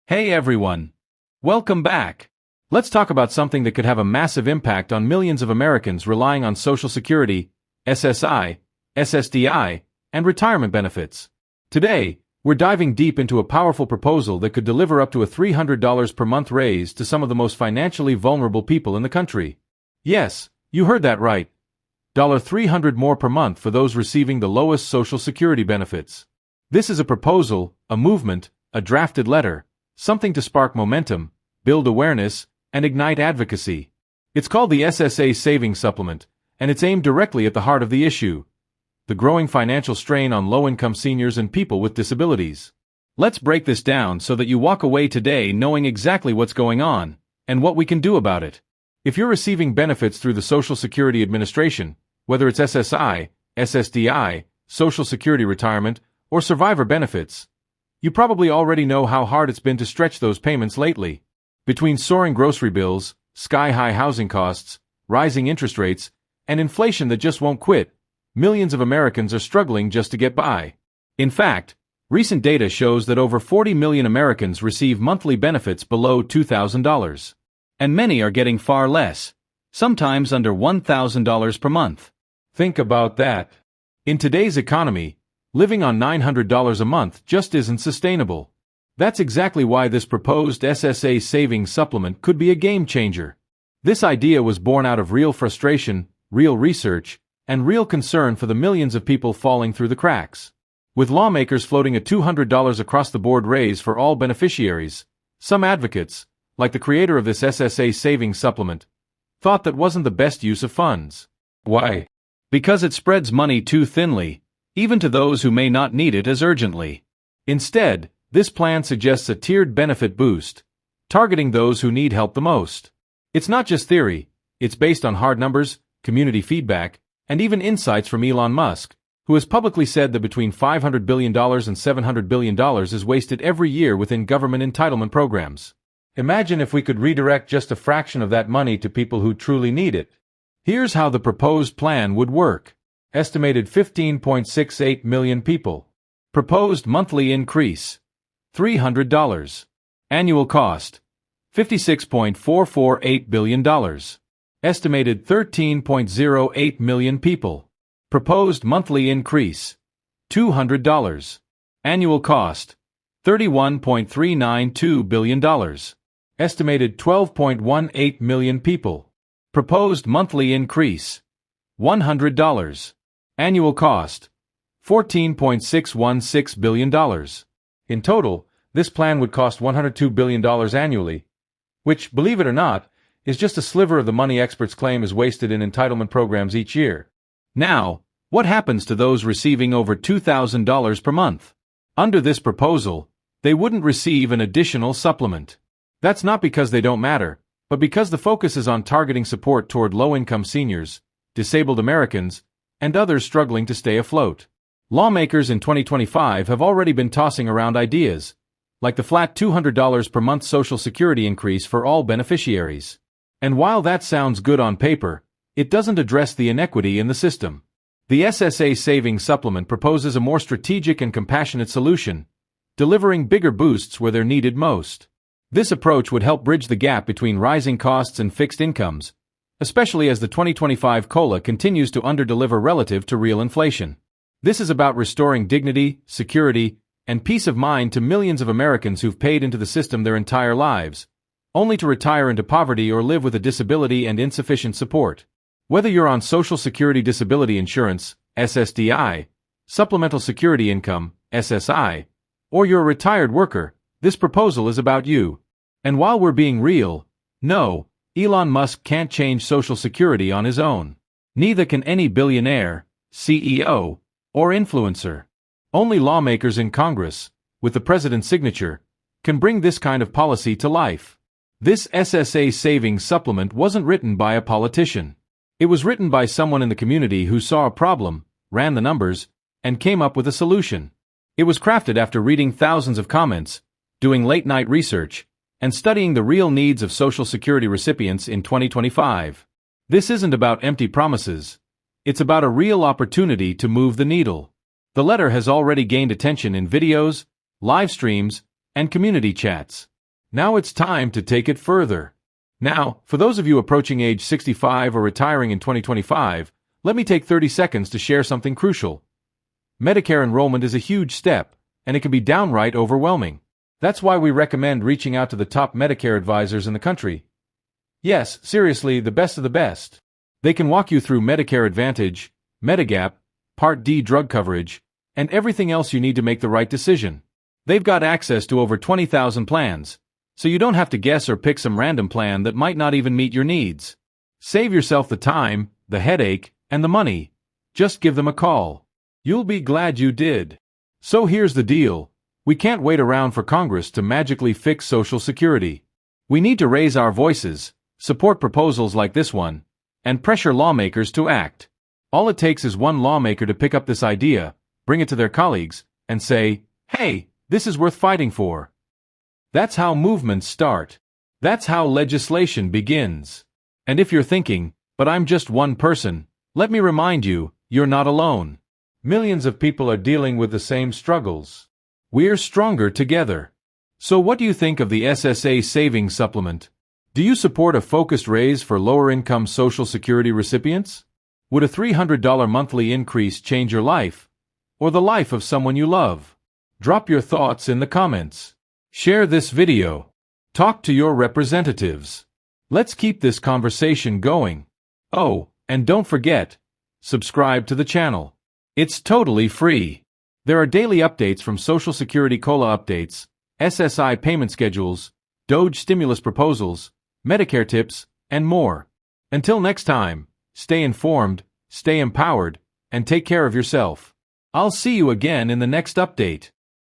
Hey everyone! Welcome back! Let's talk about something that could have a massive impact on millions of Americans relying on Social Security, SSI, SSDI, and retirement benefits. Today, we're diving deep into a powerful proposal that could deliver up to a $300 per month raise to some of the most financially vulnerable people in the country. Yes, you heard that right. $300 more per month for those receiving the lowest Social Security benefits. This is a proposal, a movement, a drafted letter, something to spark momentum, build awareness, and ignite advocacy. It's called the SSA Savings Supplement, and it's aimed directly at the heart of the issue: the growing financial strain on low-income seniors and people with disabilities. Let's break this down so that you walk away today knowing exactly what's going on, and what we can do about it. If you're receiving benefits through the Social Security Administration, whether it's SSI, SSDI, Social Security Retirement, or Survivor benefits, you probably already know how hard it's been to stretch those payments lately. Between soaring grocery bills, sky-high housing costs, rising interest rates, and inflation that just won't quit, millions of Americans are struggling just to get by. In fact, recent data shows that over 40 million Americans receive monthly benefits below $2,000. And many are getting far less, sometimes under $1,000 per month. Think about that. In today's economy, living on $900 a month just isn't sustainable. That's exactly why this proposed SSA Savings Supplement could be a game changer. This idea was born out of real frustration, real research, and real concern for the millions of people falling through the cracks. With lawmakers floating a $200 across-the-board raise for all beneficiaries, some advocates, like the creator of this SSA Savings Supplement, thought that wasn't the best use of funds. Why? Because it spreads money too thinly, even to those who may not need it as urgently. Instead, this plan suggests a tiered benefit boost, targeting those who need help the most. It's not just theory, it's based on hard numbers, community feedback, and even insights from Elon Musk, who has publicly said that between $500 billion and $700 billion is wasted every year within government entitlement programs. Imagine if we could redirect just a fraction of that money to people who truly need it. Here's how the proposed plan would work. Estimated 15.68 million people. Proposed monthly increase: $300. Annual cost: $56.448 billion. Estimated 13.08 million people. Proposed monthly increase: $200. Annual cost: $31.392 billion. Estimated 12.18 million people. Proposed monthly increase: $100. Annual cost: $14.616 billion. In total, this plan would cost $102 billion annually, which, believe it or not, is just a sliver of the money experts claim is wasted in entitlement programs each year. Now, what happens to those receiving over $2,000 per month? Under this proposal, they wouldn't receive an additional supplement. That's not because they don't matter, but because the focus is on targeting support toward low-income seniors, disabled Americans, and others struggling to stay afloat. Lawmakers in 2025 have already been tossing around ideas, like the flat $200 per month Social Security increase for all beneficiaries. And while that sounds good on paper, it doesn't address the inequity in the system. The SSA Savings Supplement proposes a more strategic and compassionate solution, delivering bigger boosts where they're needed most. This approach would help bridge the gap between rising costs and fixed incomes, especially as the 2025 COLA continues to underdeliver relative to real inflation. This is about restoring dignity, security, and peace of mind to millions of Americans who've paid into the system their entire lives, only to retire into poverty or live with a disability and insufficient support. Whether you're on Social Security Disability Insurance, SSDI, Supplemental Security Income, SSI, or you're a retired worker, this proposal is about you. And while we're being real, no, Elon Musk can't change Social Security on his own. Neither can any billionaire, CEO, or influencer. Only lawmakers in Congress, with the president's signature, can bring this kind of policy to life. This SSA Savings Supplement wasn't written by a politician. It was written by someone in the community who saw a problem, ran the numbers, and came up with a solution. It was crafted after reading thousands of comments, doing late-night research, and studying the real needs of Social Security recipients in 2025. This isn't about empty promises. It's about a real opportunity to move the needle. The letter has already gained attention in videos, live streams, and community chats. Now it's time to take it further. Now, for those of you approaching age 65 or retiring in 2025, let me take 30 seconds to share something crucial. Medicare enrollment is a huge step, and it can be downright overwhelming. That's why we recommend reaching out to the top Medicare advisors in the country. Yes, seriously, the best of the best. They can walk you through Medicare Advantage, Medigap, Part D drug coverage, and everything else you need to make the right decision. They've got access to over 20,000 plans, so you don't have to guess or pick some random plan that might not even meet your needs. Save yourself the time, the headache, and the money. Just give them a call. You'll be glad you did. So here's the deal. We can't wait around for Congress to magically fix Social Security. We need to raise our voices, support proposals like this one, and pressure lawmakers to act. All it takes is one lawmaker to pick up this idea, bring it to their colleagues, and say, "Hey, this is worth fighting for." That's how movements start. That's how legislation begins. And if you're thinking, "But I'm just one person," let me remind you, you're not alone. Millions of people are dealing with the same struggles. We're stronger together. So what do you think of the SSA Savings Supplement? Do you support a focused raise for lower-income Social Security recipients? Would a $300 monthly increase change your life, or the life of someone you love? Drop your thoughts in the comments. Share this video. Talk to your representatives. Let's keep this conversation going. Oh, and don't forget, subscribe to the channel. It's totally free. There are daily updates from Social Security COLA updates, SSI payment schedules, DOGE stimulus proposals, Medicare tips, and more. Until next time, stay informed, stay empowered, and take care of yourself. I'll see you again in the next update.